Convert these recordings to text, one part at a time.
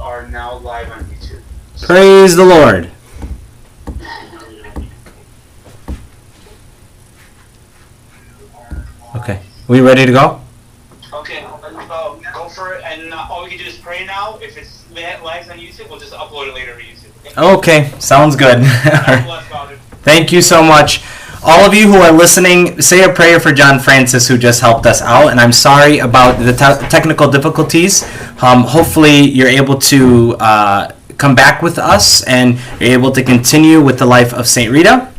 are now live on YouTube. Praise the Lord. Okay, we ready to go? Okay, go for it. And all we can do is pray now. If it's live on YouTube, we'll just upload it later to YouTube. Okay, sounds good. Thank you so much. All of you who are listening, say a prayer for John Francis, who just helped us out. And I'm sorry about the technical difficulties. Hopefully you're able to come back with us and you're able to continue with the life of St. Rita.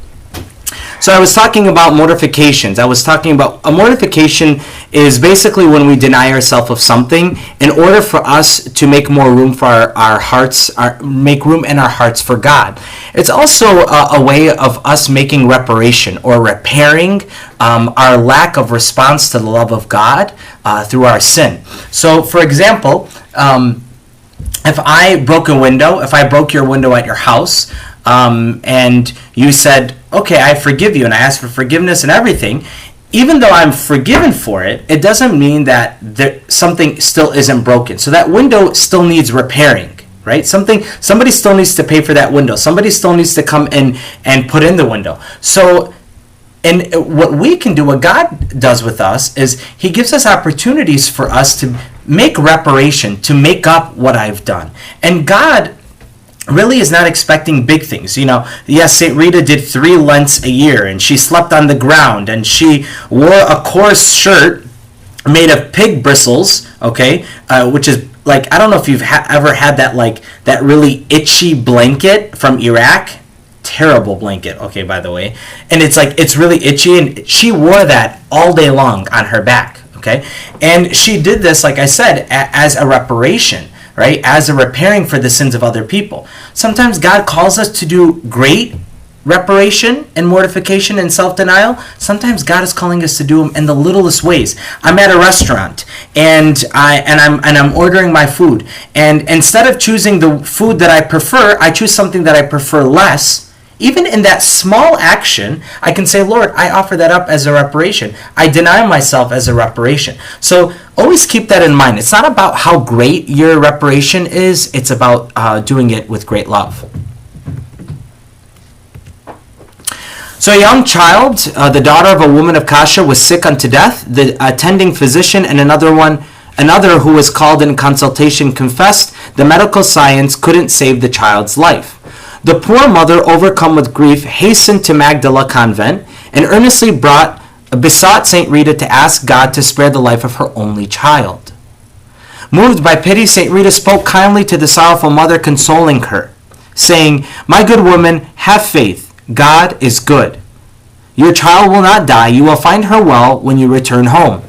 So I was talking about mortifications. I was talking about a mortification is basically when we deny ourselves of something in order for us to make more room for our hearts, make room in our hearts for God. It's also a way of us making reparation or repairing our lack of response to the love of God through our sin. So, for example, if I broke your window at your house, and you said, okay, I forgive you, and I asked for forgiveness and everything, even though I'm forgiven for it, it doesn't mean that something still isn't broken. So that window still needs repairing, right? Somebody still needs to pay for that window. Somebody still needs to come in and put in the window. So, and what we can do, what God does with us, is He gives us opportunities for us to make reparation, to make up what I've done. And God really is not expecting big things. Yes, St. Rita did 3 Lents a year, and she slept on the ground, and she wore a coarse shirt made of pig bristles, okay, which is like, I don't know if you've ever had that really itchy blanket from Iraq. Terrible blanket, okay, by the way. And it's really itchy, and she wore that all day long on her back, okay? And she did this, like I said, as a reparation, right? As a repairing for the sins of other people. Sometimes God calls us to do great reparation and mortification and self-denial. Sometimes God is calling us to do them in the littlest ways. I'm at a restaurant and I'm ordering my food, and instead of choosing the food that I prefer, I choose something that I prefer less. Even in that small action, I can say, Lord, I offer that up as a reparation. I deny myself as a reparation. So always keep that in mind. It's not about how great your reparation is. It's about doing it with great love. So a young child, the daughter of a woman of Kasha, was sick unto death. The attending physician and another who was called in consultation confessed the medical science couldn't save the child's life. The poor mother, overcome with grief, hastened to Magdala convent and earnestly besought St. Rita to ask God to spare the life of her only child. Moved by pity, St. Rita spoke kindly to the sorrowful mother, consoling her, saying, "My good woman, have faith. God is good. Your child will not die. You will find her well when you return home."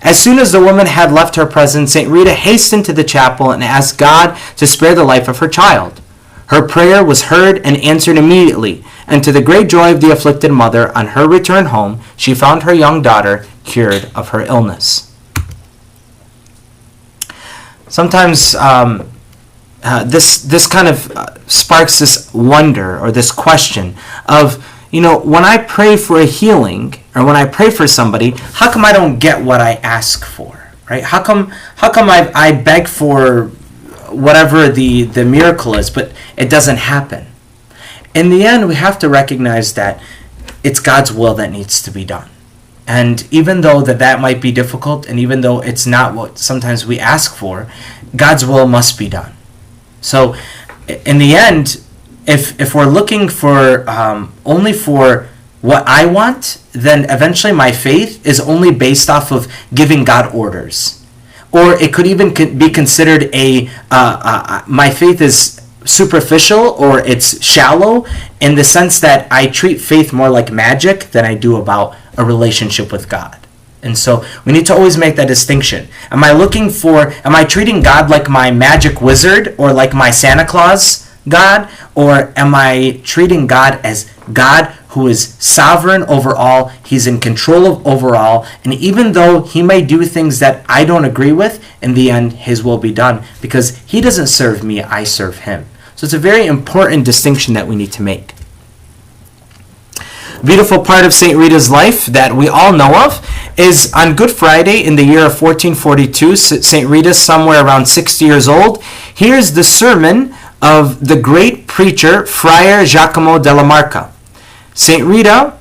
As soon as the woman had left her presence, St. Rita hastened to the chapel and asked God to spare the life of her child. Her prayer was heard and answered immediately, and to the great joy of the afflicted mother, on her return home, she found her young daughter cured of her illness. Sometimes this kind of sparks this wonder or this question of, when I pray for a healing or when I pray for somebody, how come I don't get what I ask for, right? How come I beg for whatever the miracle is, but it doesn't happen? In the end, we have to recognize that it's God's will that needs to be done. And even though that might be difficult, and even though it's not what sometimes we ask for, God's will must be done. So in the end, if we're looking for only for what I want, then eventually my faith is only based off of giving God orders. Or it could even be considered my faith is superficial, or it's shallow, in the sense that I treat faith more like magic than I do about a relationship with God. And so we need to always make that distinction. Am I treating God like my magic wizard or like my Santa Claus God? Or am I treating God as God who is sovereign over all? He's in control of over all. And even though He may do things that I don't agree with, in the end, His will be done. Because He doesn't serve me, I serve Him. So it's a very important distinction that we need to make. beautiful part of St. Rita's life that we all know of is on Good Friday in the year of 1442, St. Rita, somewhere around 60 years old, hears the sermon of the great preacher, Friar Giacomo della Marca. St. Rita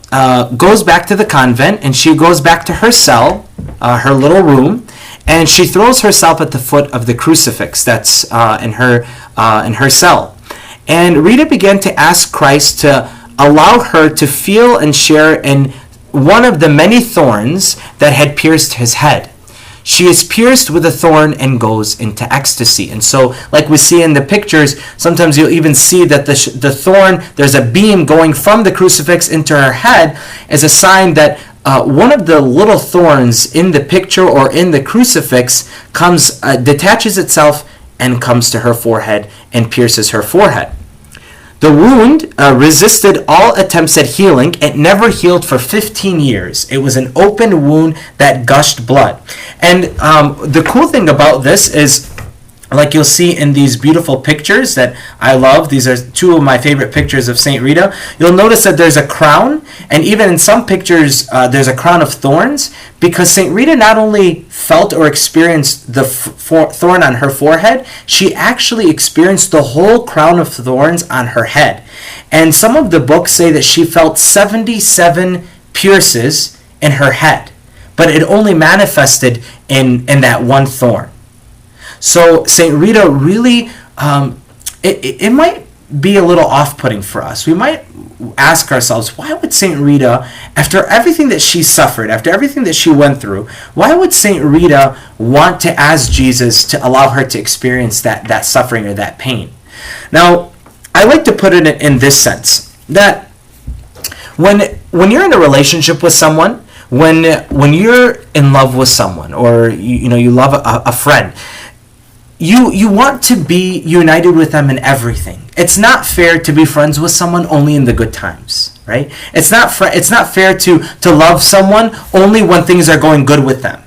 goes back to the convent, and she goes back to her cell, her little room, and she throws herself at the foot of the crucifix that's in her cell. And Rita began to ask Christ to allow her to feel and share in one of the many thorns that had pierced his head. She is pierced with a thorn and goes into ecstasy. And so, like we see in the pictures, sometimes you'll even see that the thorn, there's a beam going from the crucifix into her head as a sign that one of the little thorns in the picture or in the crucifix detaches itself and comes to her forehead and pierces her forehead. The wound resisted all attempts at healing. It never healed for 15 years. It was an open wound that gushed blood. And the cool thing about this is, like you'll see in these beautiful pictures that I love, these are two of my favorite pictures of St. Rita, you'll notice that there's a crown, and even in some pictures there's a crown of thorns, because St. Rita not only felt or experienced the thorn on her forehead, she actually experienced the whole crown of thorns on her head. And some of the books say that she felt 77 pierces in her head, but it only manifested in that one thorn. So St. Rita really, it might be a little off-putting for us. We might ask ourselves, why would St. Rita, after everything that she suffered, after everything that she went through, why would St. Rita want to ask Jesus to allow her to experience that suffering or that pain? Now, I like to put it in this sense, that when you're in a relationship with someone, when you're in love with someone, or you love a friend, you want to be united with them in everything. It's not fair to be friends with someone only in the good times, right? It's not fair to love someone only when things are going good with them.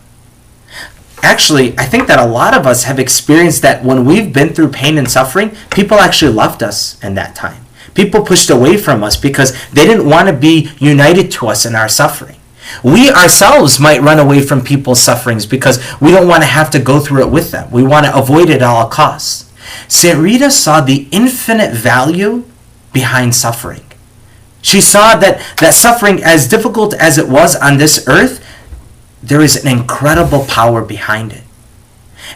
Actually, I think that a lot of us have experienced that when we've been through pain and suffering, people actually loved us in that time. People pushed away from us because they didn't want to be united to us in our suffering. We ourselves might run away from people's sufferings because we don't want to have to go through it with them. We want to avoid it at all costs. St. Rita saw the infinite value behind suffering. She saw that suffering, as difficult as it was on this earth, there is an incredible power behind it.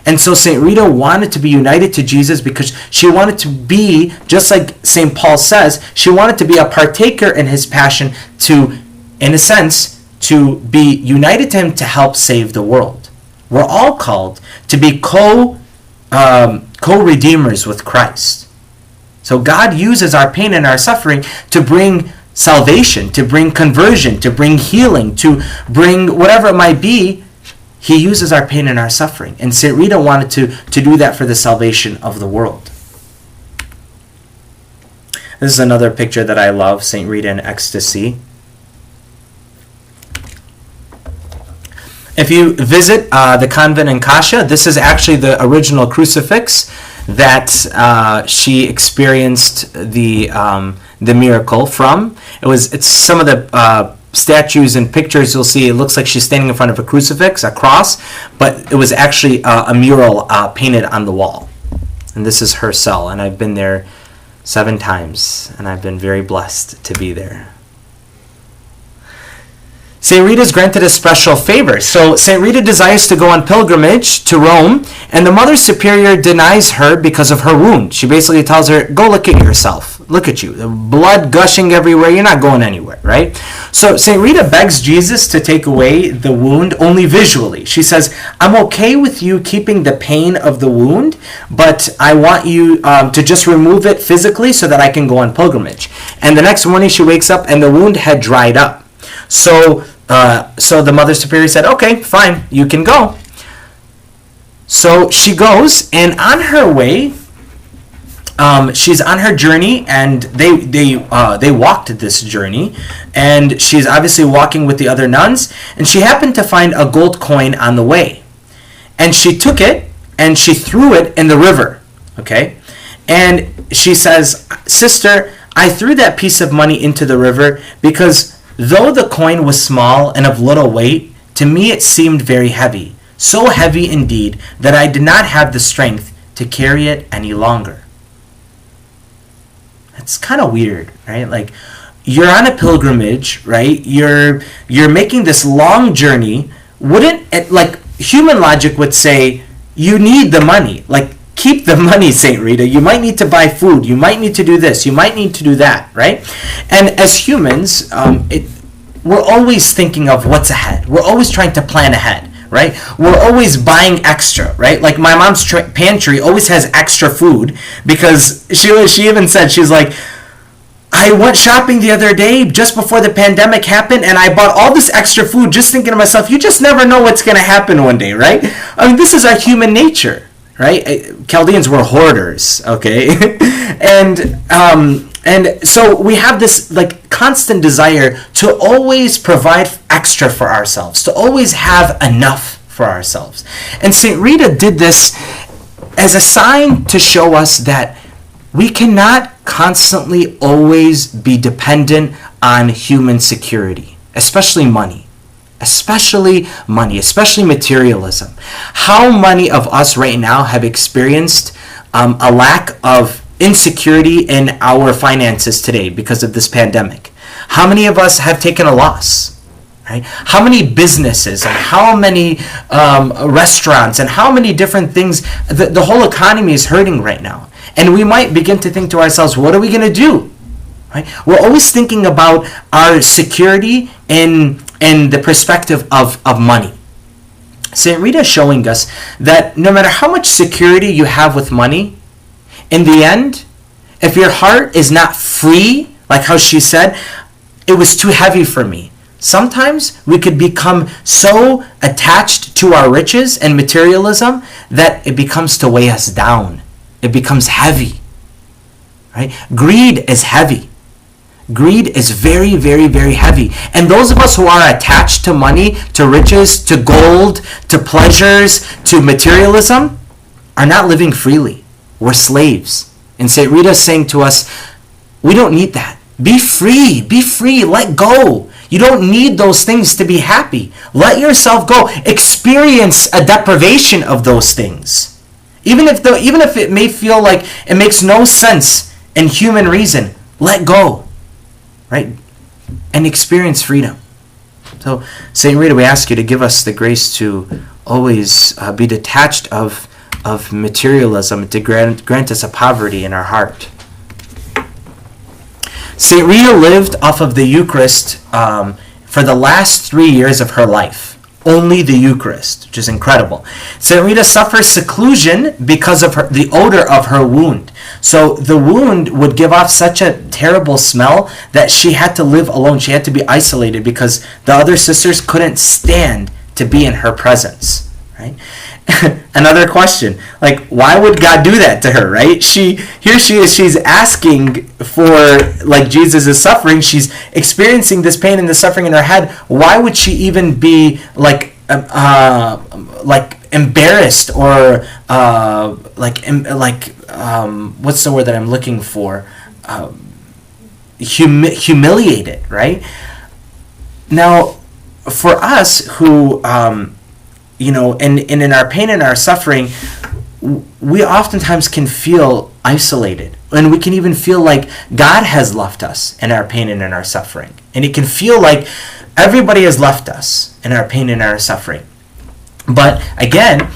And so St. Rita wanted to be united to Jesus because she wanted to be, just like St. Paul says, she wanted to be a partaker in his passion to, in a sense, to be united to him to help save the world. We're all called to be co-redeemers with Christ. So God uses our pain and our suffering to bring salvation, to bring conversion, to bring healing, to bring whatever it might be. He uses our pain and our suffering. And St. Rita wanted to do that for the salvation of the world. This is another picture that I love, St. Rita in ecstasy. If you visit the convent in Kasia, this is actually the original crucifix that she experienced the miracle from. It's some of the statues and pictures you'll see. It looks like she's standing in front of a crucifix, a cross, but it was actually a mural painted on the wall. And this is her cell, and I've been there 7 times, and I've been very blessed to be there. St. Rita is granted a special favor. So St. Rita desires to go on pilgrimage to Rome, and the Mother Superior denies her because of her wound. She basically tells her, go look at yourself. Look at you. The blood gushing everywhere. You're not going anywhere, right? So St. Rita begs Jesus to take away the wound only visually. She says, I'm okay with you keeping the pain of the wound, but I want you to just remove it physically so that I can go on pilgrimage. And the next morning she wakes up and the wound had dried up. So the Mother Superior said, okay, fine, you can go. So she goes, and on her way, she's on her journey, and they walked this journey, and she's obviously walking with the other nuns, and she happened to find a gold coin on the way. And she took it, and she threw it in the river, okay? And she says, Sister, I threw that piece of money into the river because Though the coin was small and of little weight, to me it seemed very heavy, so heavy indeed that I did not have the strength to carry it any longer. It's kind of weird, right? Like, you're on a pilgrimage, right? You're making this long journey. Wouldn't it, like, human logic would say, you need the money. Like, keep the money, St. Rita. You might need to buy food. You might need to do this. You might need to do that, right? And as humans, we're always thinking of what's ahead. We're always trying to plan ahead, right? We're always buying extra, right? Like, my mom's pantry always has extra food because she even said, she's like, I went shopping the other day just before the pandemic happened, and I bought all this extra food just thinking to myself, you just never know what's going to happen one day, right? I mean, this is our human nature, right? Chaldeans were hoarders, okay? And so we have this, like, constant desire to always provide extra for ourselves, to always have enough for ourselves. And St. Rita did this as a sign to show us that we cannot constantly always be dependent on human security, especially money, especially materialism. How many of us right now have experienced a lack of insecurity in our finances today because of this pandemic? How many of us have taken a loss? Right? How many businesses and how many restaurants and how many different things, the whole economy is hurting right now. And we might begin to think to ourselves, what are we going to do? Right? We're always thinking about our security in the perspective of money. St. Rita is showing us that no matter how much security you have with money, in the end, if your heart is not free, like how she said, it was too heavy for me. Sometimes we could become so attached to our riches and materialism that it becomes to weigh us down. It becomes heavy, right? Greed is heavy. Greed is very, very, very heavy. And those of us who are attached to money, to riches, to gold, to pleasures, to materialism, are not living freely. We're slaves. And St. Rita is saying to us, we don't need that. Be free, let go. You don't need those things to be happy. Let yourself go. Experience a deprivation of those things. Even if it may feel like it makes no sense in human reason, let go, right? And experience freedom. So, St. Rita, we ask you to give us the grace to always be detached of materialism, to grant us a poverty in our heart. St. Rita lived off of the Eucharist for the last 3 years of her life. Only the Eucharist, which is incredible. St. Rita suffers seclusion because of the odor of her wound. So the wound would give off such a terrible smell that she had to live alone. She had to be isolated because the other sisters couldn't stand to be in her presence. Right? Another question, like, why would God do that to her, right? Here she is, she's asking for, like, Jesus is suffering, she's experiencing this pain and the suffering in her head. Why would she even be, like embarrassed or, what's the word that I'm looking for? Humiliated, right? Now, for us who, and in our pain and our suffering, we oftentimes can feel isolated. And we can even feel like God has left us in our pain and in our suffering. And it can feel like everybody has left us in our pain and our suffering. But again,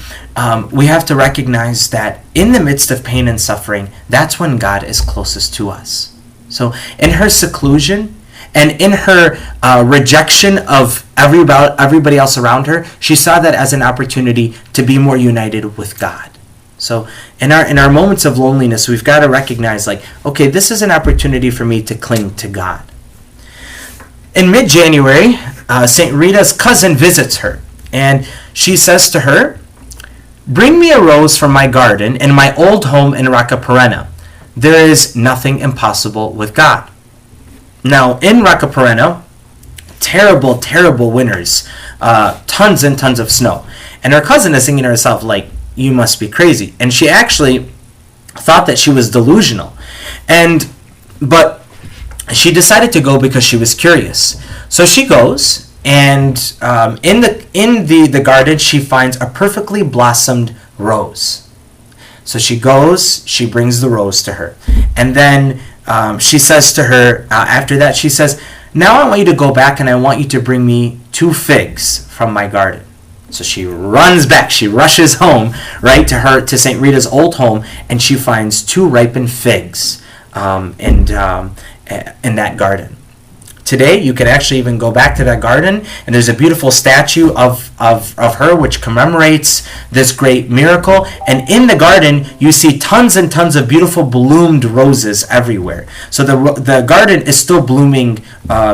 we have to recognize that in the midst of pain and suffering, that's when God is closest to us. So in her seclusion, and in her rejection of everybody else around her, she saw that as an opportunity to be more united with God. So in our moments of loneliness, we've got to recognize, like, okay, this is an opportunity for me to cling to God. In mid-January, St. Rita's cousin visits her, and she says to her, "Bring me a rose from my garden in my old home in Roccaperena. There is nothing impossible with God." Now, in Roccaperena, terrible, terrible winters, tons and tons of snow. And her cousin is thinking to herself, like, you must be crazy. And she actually thought that she was delusional. But she decided to go because she was curious. So she goes, and in the garden, she finds a perfectly blossomed rose. So she goes, she brings the rose to her. And then she says to her, after that, she says, now I want you to go back and I want you to bring me 2 figs from my garden. So she runs back, she rushes home, right, to St. Rita's old home, and she finds 2 ripened figs in that garden. Today, you can actually even go back to that garden, and there's a beautiful statue of her which commemorates this great miracle. And in the garden, you see tons and tons of beautiful bloomed roses everywhere. So the garden is still blooming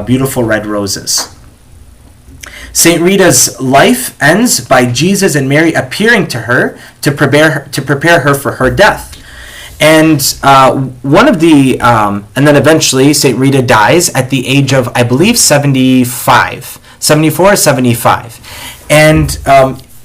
beautiful red roses. St. Rita's life ends by Jesus and Mary appearing to her to prepare her for her death. And and then eventually St. Rita dies at the age of, I believe, 74 or 75. And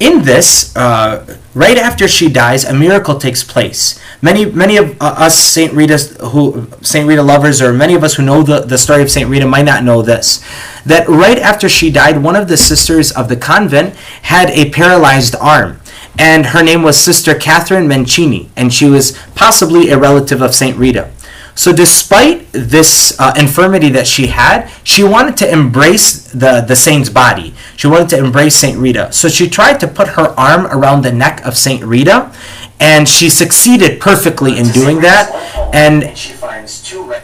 in this, right after she dies, a miracle takes place. Many of us St. Rita lovers, or many of us who know the story of St. Rita might not know this. That right after she died, one of the sisters of the convent had a paralyzed arm. And her name was Sister Catherine Mancini, and she was possibly a relative of St. Rita. So despite this infirmity that she had, she wanted to embrace the saint's body. She wanted to embrace St. Rita. So she tried to put her arm around the neck of St. Rita, and she succeeded perfectly in doing that. And she finds 2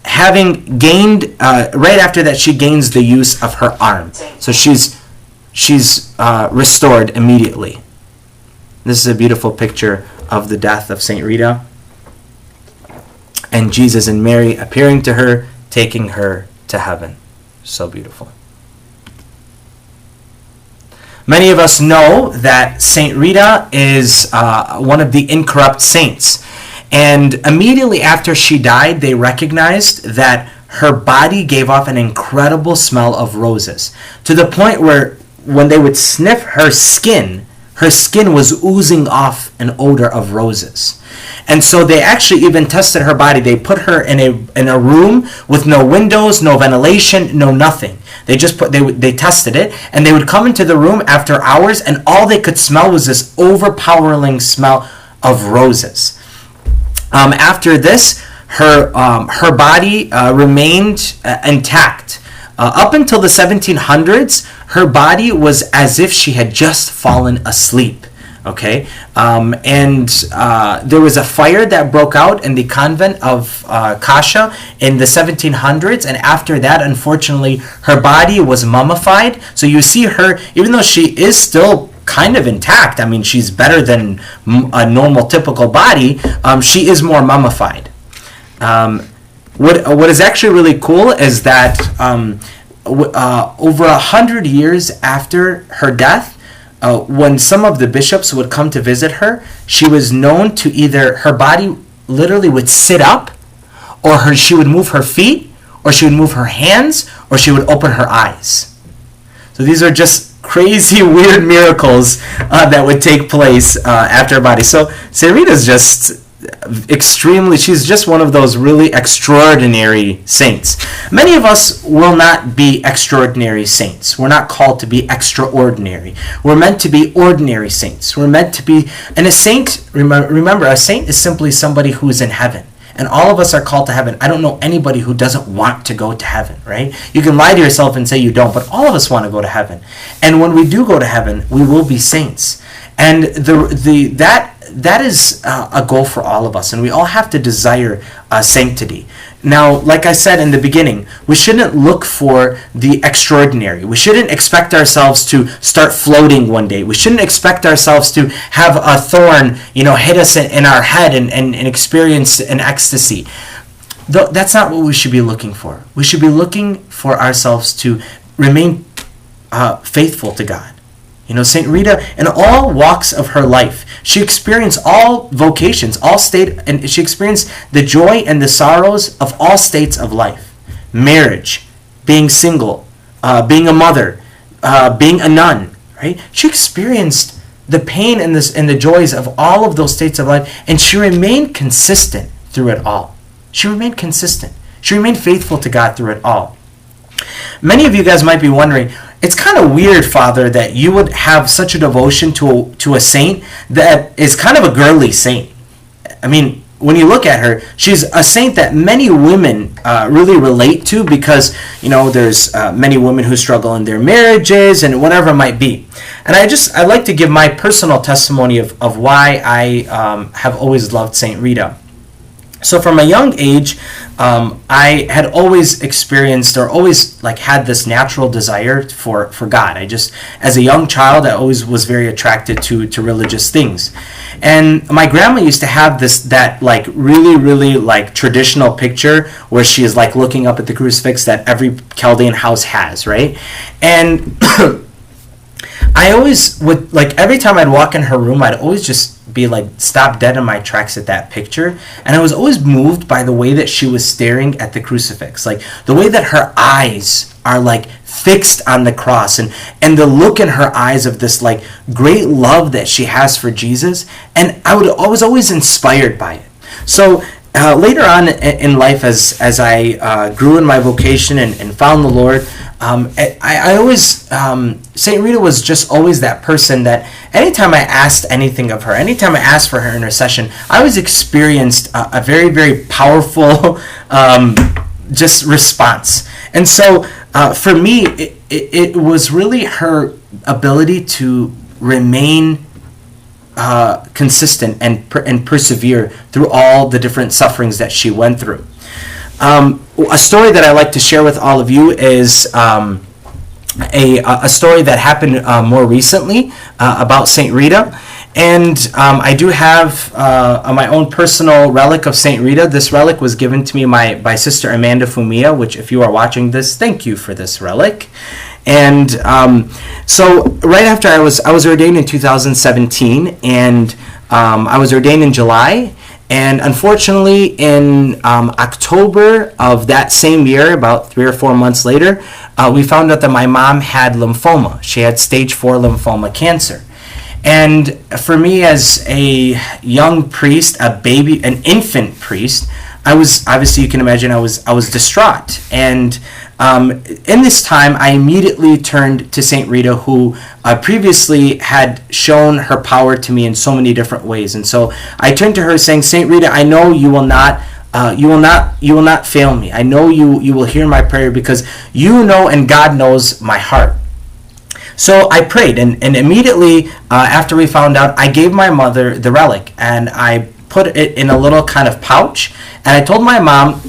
having gained, right after that, she gains the use of her arm. So she's restored immediately. This is a beautiful picture of the death of St. Rita. And Jesus and Mary appearing to her, taking her to heaven. So beautiful. Many of us know that St. Rita is one of the incorrupt saints. And immediately after she died, they recognized that her body gave off an incredible smell of roses. To the point where when they would sniff her skin was oozing off an odor of roses. And so they actually even tested her body. They put her in a room with no windows, no ventilation, no nothing. They tested it, and they would come into the room after hours, and all they could smell was this overpowering smell of roses. After this, her body remained intact. Up until the 1700s, her body was as if she had just fallen asleep. Okay, and there was a fire that broke out in the convent of Kasha in the 1700s, and after that, unfortunately, her body was mummified. So you see her, even though she is still kind of intact, I mean, she's better than a normal, typical body, she is more mummified. What is actually really cool is that over 100 years after her death, when some of the bishops would come to visit her, she was known to either, her body literally would sit up, or she would move her feet, or she would move her hands, or she would open her eyes. So these are just crazy, weird miracles that would take place after her body. So St. Rita's just she's just one of those really extraordinary saints. Many of us will not be extraordinary saints. We're not called to be extraordinary. We're meant to be ordinary saints. We're meant to be, and a saint, remember, a saint is simply somebody who is in heaven. And all of us are called to heaven. I don't know anybody who doesn't want to go to heaven, right? You can lie to yourself and say you don't, but all of us want to go to heaven. And when we do go to heaven, we will be saints. And that is a goal for all of us, and we all have to desire sanctity. Now, like I said in the beginning, we shouldn't look for the extraordinary. We shouldn't expect ourselves to start floating one day. We shouldn't expect ourselves to have a thorn, hit us in our head and experience an ecstasy. That's not what we should be looking for. We should be looking for ourselves to remain faithful to God. St. Rita, in all walks of her life, she experienced all vocations, and she experienced the joy and the sorrows of all states of life. Marriage, being single, being a mother, being a nun, right? She experienced the pain and the joys of all of those states of life, and she remained consistent through it all. She remained consistent. She remained faithful to God through it all. Many of you guys might be wondering, it's kind of weird, Father, that you would have such a devotion to a saint that is kind of a girly saint. I mean, when you look at her, she's a saint that many women really relate to because, there's many women who struggle in their marriages and whatever it might be. And I like to give my personal testimony of why I have always loved Saint Rita. So from a young age, I had always experienced or always had this natural desire for God. As a young child, I always was very attracted to religious things. And my grandma used to have that really, really traditional picture where she is looking up at the crucifix that every Chaldean house has, right? And I always would, every time I'd walk in her room, I'd always just be stop dead in my tracks at that picture. And I was always moved by the way that she was staring at the crucifix, the way that her eyes are fixed on the cross, and the look in her eyes of this great love that she has for Jesus. And I was always inspired by it. So later on in life, as I grew in my vocation and found the Lord, I always, Saint Rita was just always that person that anytime I asked anything of her, anytime I asked for her intercession, I always experienced a very, very powerful just response. And so for me, it was really her ability to remain consistent and persevere through all the different sufferings that she went through. A story that I like to share with all of you is a story that happened more recently about Saint Rita. And I do have my own personal relic of Saint Rita. This relic was given to me by Sister Amanda Fumia, which, if you are watching this, thank you for this relic. And so right after I was ordained in 2017, and I was ordained in July. And unfortunately, in October of that same year, about 3 or 4 months later, we found out that my mom had lymphoma. She had stage 4 lymphoma cancer. And for me, as a young priest, an infant priest, I was, obviously you can imagine, I was distraught. And in this time, I immediately turned to Saint Rita, who previously had shown her power to me in so many different ways. And so I turned to her saying, Saint Rita, I know you will not fail me. I know you will hear my prayer because you know and God knows my heart. So I prayed, and immediately after we found out, I gave my mother the relic, and I put it in a little kind of pouch, and I told my mom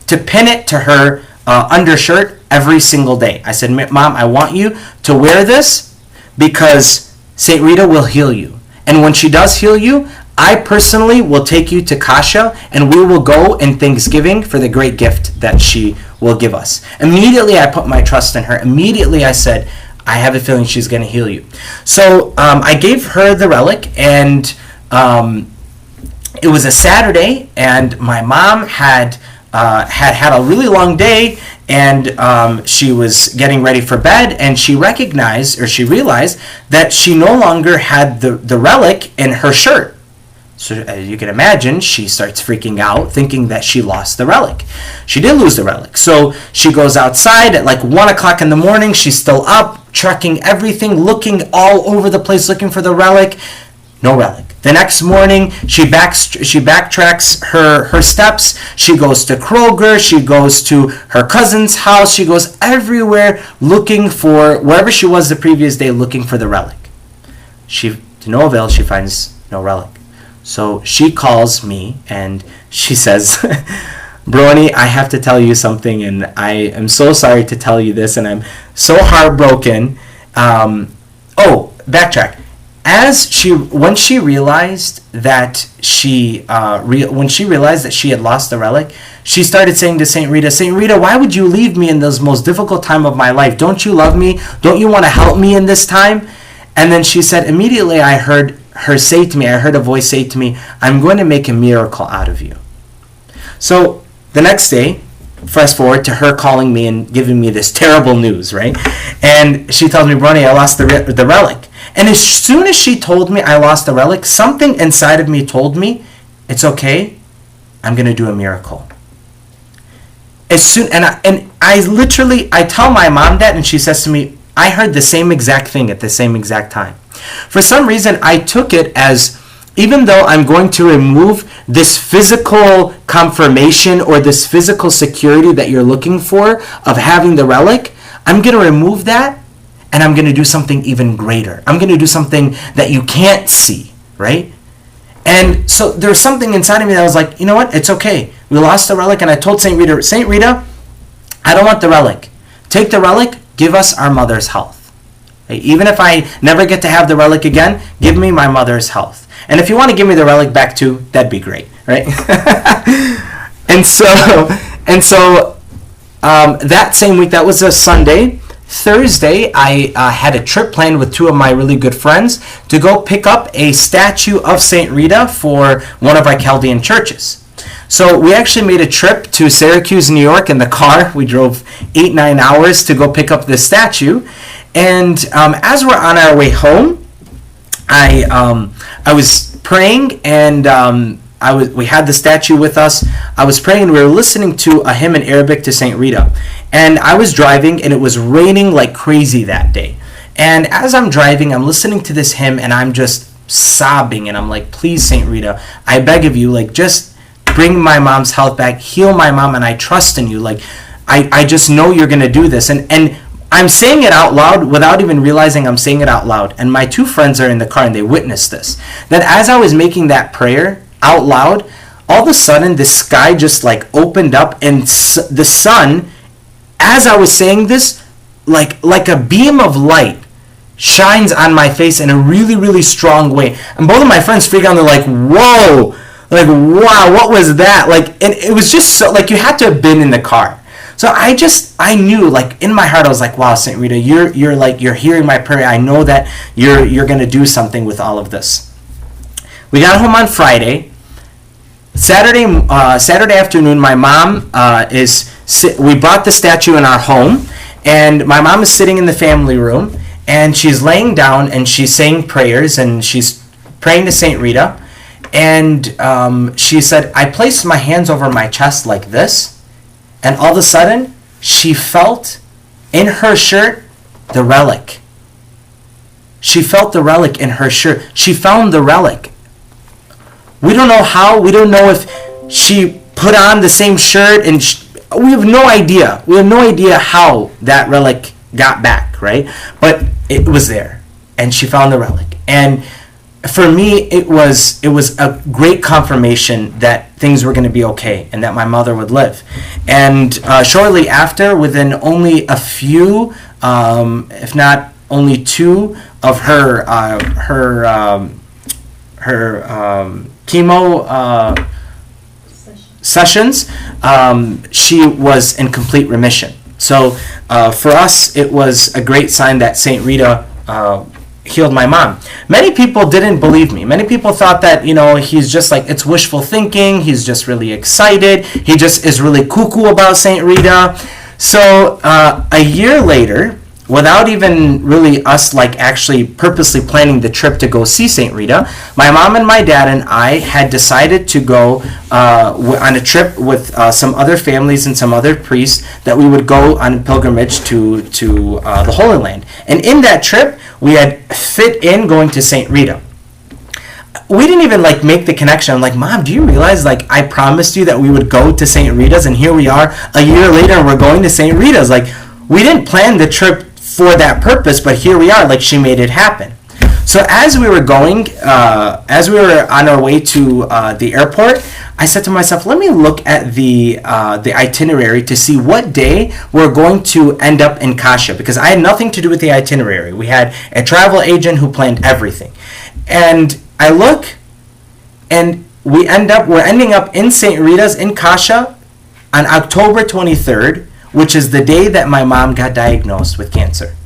to pin it to her undershirt every single day. I said, Mom, I want you to wear this because Saint Rita will heal you. And when she does heal you, I personally will take you to Kasha, and we will go in thanksgiving for the great gift that she will give us. Immediately, I put my trust in her. Immediately, I said, I have a feeling she's going to heal you. So I gave her the relic, and it was a Saturday, and my mom had a really long day, and she was getting ready for bed, and she realized that she no longer had the relic in her shirt. So as you can imagine, she starts freaking out, thinking that she lost the relic. She did lose the relic. So she goes outside at 1 o'clock in the morning. She's still up, tracking everything, looking all over the place, looking for the relic. No relic. The next morning, she backtracks her steps. She goes to Kroger. She goes to her cousin's house. She goes everywhere looking for, wherever she was the previous day, looking for the relic. To no avail, she finds no relic. So she calls me and she says, Brony, I have to tell you something, and I am so sorry to tell you this, and I'm so heartbroken. Backtrack. When she realized that she had lost the relic, she started saying to Saint Rita, why would you leave me in this most difficult time of my life? Don't you love me? Don't you want to help me in this time? And then she said, immediately I heard a voice say to me, I'm going to make a miracle out of you. So the next day, fast forward to her calling me and giving me this terrible news, right? And she tells me, Brony, I lost the relic. And as soon as she told me I lost the relic, something inside of me told me, it's okay, I'm going to do a miracle. as soon, and I literally, I tell my mom that, and she says to me, I heard the same exact thing at the same exact time. For some reason, I took it as, even though I'm going to remove this physical confirmation or this physical security that you're looking for of having the relic, I'm going to remove that, and I'm going to do something even greater. I'm going to do something that you can't see, right? And so there's something inside of me that was like, you know what? It's okay. We lost the relic, and I told St. Rita, I don't want the relic. Take the relic, give us our mother's health. Okay? Even if I never get to have the relic again, give me my mother's health. And if you want to give me the relic back too, that'd be great, right? and so that same week, that was a Sunday. Thursday, I had a trip planned with two of my really good friends to go pick up a statue of St. Rita for one of our Chaldean churches. So we actually made a trip to Syracuse, New York in the car. We drove 8-9 hours to go pick up this statue. And as we're on our way home, I was praying, and we had the statue with us. I was praying, and we were listening to a hymn in Arabic to St. Rita. And I was driving, and it was raining like crazy that day. And as I'm driving, I'm listening to this hymn, and I'm just sobbing, and I'm like, please, St. Rita, I beg of you, like, just bring my mom's health back, heal my mom, and I trust in you. Like, I just know you're going to do this. And I'm saying it out loud without even realizing I'm saying it out loud. And my two friends are in the car, and they witnessed this. That as I was making that prayer out loud, all of a sudden the sky just like opened up, and the sun, as I was saying this, like a beam of light shines on my face in a really, really strong way. And both of my friends freak out, and they're like, whoa, like, wow, what was that? Like, and it was just so, like, you had to have been in the car. So I knew, like, in my heart, I was like, wow, St. Rita, you're hearing my prayer. I know that you're going to do something with all of this. We got home on Friday. Saturday afternoon, my mom we brought the statue in our home, and my mom is sitting in the family room, and she's laying down, and she's saying prayers, and she's praying to St. Rita, and she said, I placed my hands over my chest like this, and all of a sudden, she felt in her shirt the relic. She felt the relic in her shirt. She found the relic. We don't know how. We don't know if she put on the same shirt, and we have no idea. We have no idea how that relic got back, right? But it was there, and she found the relic. And for me, it was a great confirmation that things were going to be okay, and that my mother would live. And shortly after, within only a few, if not only two of her chemo sessions, she was in complete remission. So for us, it was a great sign that St. Rita healed my mom. Many people didn't believe me. Many people thought that, he's just like, it's wishful thinking. He's just really excited. He just is really cuckoo about St. Rita. So a year later, without even really us like actually purposely planning the trip to go see St. Rita, my mom and my dad and I had decided to go on a trip with some other families and some other priests, that we would go on a pilgrimage to the Holy Land. And in that trip, we had fit in going to St. Rita. We didn't even like make the connection. I'm like, Mom, do you realize like I promised you that we would go to St. Rita's, and here we are a year later and we're going to St. Rita's. Like, we didn't plan the trip for that purpose, but here we are, like, she made it happen. So as we were going, as we were on our way to the airport, I said to myself, let me look at the itinerary to see what day we're going to end up in Kasha, because I had nothing to do with the itinerary. We had a travel agent who planned everything. And I look, and we're ending up in St. Rita's in Kasha on October 23rd, which is the day that my mom got diagnosed with cancer.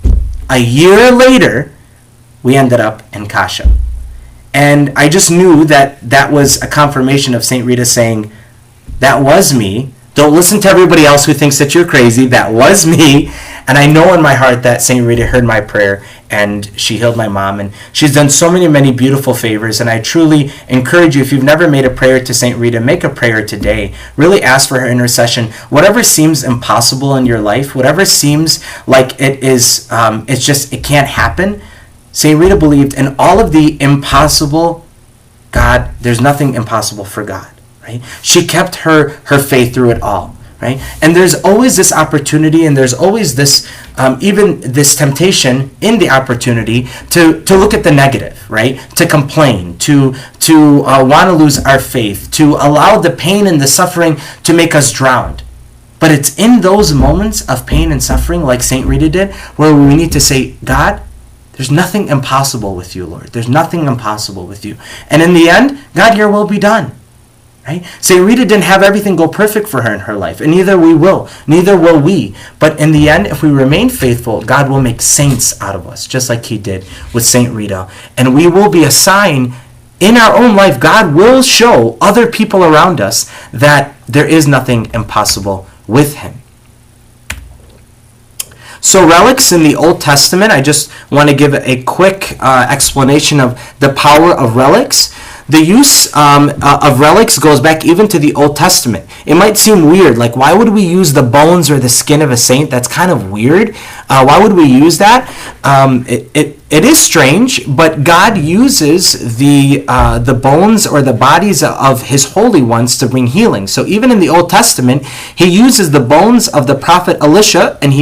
A year later, we ended up in Kasha. And I just knew that that was a confirmation of St. Rita saying, that was me. Don't listen to everybody else who thinks that you're crazy. That was me. And I know in my heart that St. Rita heard my prayer and she healed my mom. And she's done so many beautiful favors. And I truly encourage you, if you've never made a prayer to St. Rita, make a prayer today. Really ask for her intercession. Whatever seems impossible in your life, whatever seems like it is, it can't happen. St. Rita believed in all of the impossible. God, there's nothing impossible for God, right? She kept her faith through it all. Right? And there's always this opportunity, and there's always this, even this temptation in the opportunity to look at the negative, right? To complain, to want to lose our faith, to allow the pain and the suffering to make us drowned. But it's in those moments of pain and suffering, like St. Rita did, where we need to say, God, there's nothing impossible with you, Lord. There's nothing impossible with you. And in the end, God, your will be done. Right? St. Rita didn't have everything go perfect for her in her life, and neither will we. But in the end, if we remain faithful, God will make saints out of us, just like he did with St. Rita. And we will be a sign in our own life. God will show other people around us that there is nothing impossible with him. So relics in the Old Testament, I just want to give a quick explanation of the power of relics. The use of relics goes back even to the Old Testament. It might seem weird, like why would we use the bones or the skin of a saint? That's kind of weird. Why would we use that? It is strange, but God uses the bones or the bodies of his holy ones to bring healing. So even in the Old Testament, he uses the bones of the prophet Elisha and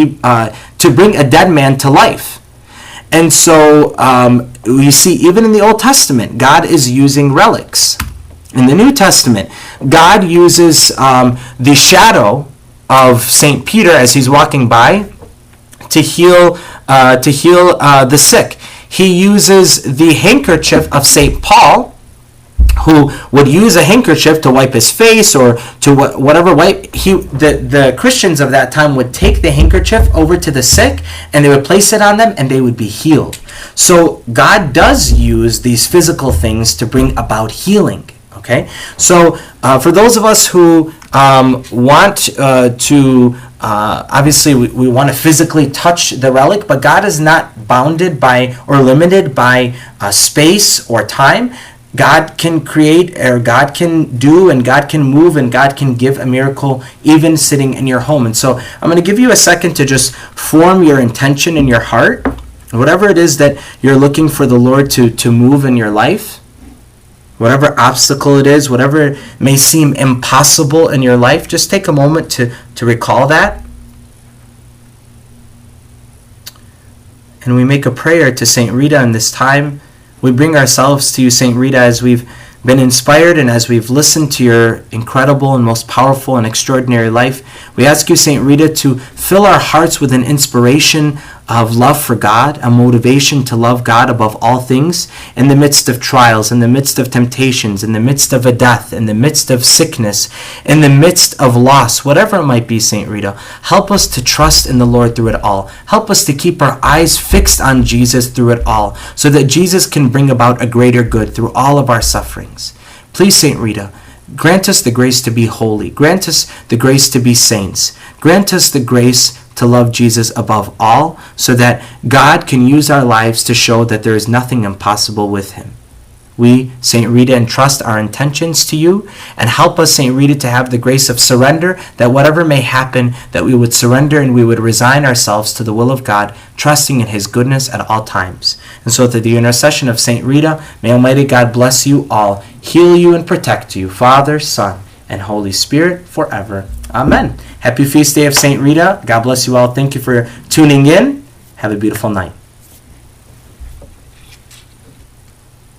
to bring a dead man to life. And so we see even in the Old Testament, God is using relics. In the New Testament, God uses the shadow of St. Peter as he's walking by to heal the sick. He uses the handkerchief of St. Paul, who would use a handkerchief to wipe his face or to whatever wipe. The Christians of that time would take the handkerchief over to the sick and they would place it on them and they would be healed. So God does use these physical things to bring about healing. Okay, so for those of us who want to obviously we want to physically touch the relic, but God is not bounded by or limited by space or time. God can create, or God can do, and God can move, and God can give a miracle even sitting in your home. And so I'm going to give you a second to just form your intention in your heart. Whatever it is that you're looking for the Lord to move in your life, whatever obstacle it is, whatever may seem impossible in your life, just take a moment to recall that. And we make a prayer to St. Rita in this time. We bring ourselves to you, St. Rita, as we've been inspired and as we've listened to your incredible and most powerful and extraordinary life. We ask you, St. Rita, to fill our hearts with an inspiration of love for God, a motivation to love God above all things in the midst of trials, in the midst of temptations, in the midst of a death, in the midst of sickness, in the midst of loss, whatever it might be, St. Rita. Help us to trust in the Lord through it all. Help us to keep our eyes fixed on Jesus through it all, so that Jesus can bring about a greater good through all of our sufferings. Please, St. Rita, grant us the grace to be holy. Grant us the grace to be saints. Grant us the grace to love Jesus above all, so that God can use our lives to show that there is nothing impossible with him. We, St. Rita, entrust our intentions to you, and help us, St. Rita, to have the grace of surrender, that whatever may happen, that we would surrender and we would resign ourselves to the will of God, trusting in his goodness at all times. And so through the intercession of St. Rita, may Almighty God bless you all, heal you and protect you, Father, Son, and Holy Spirit, forever. Amen. Happy feast day of St. Rita. God bless you all. Thank you for tuning in. Have a beautiful night.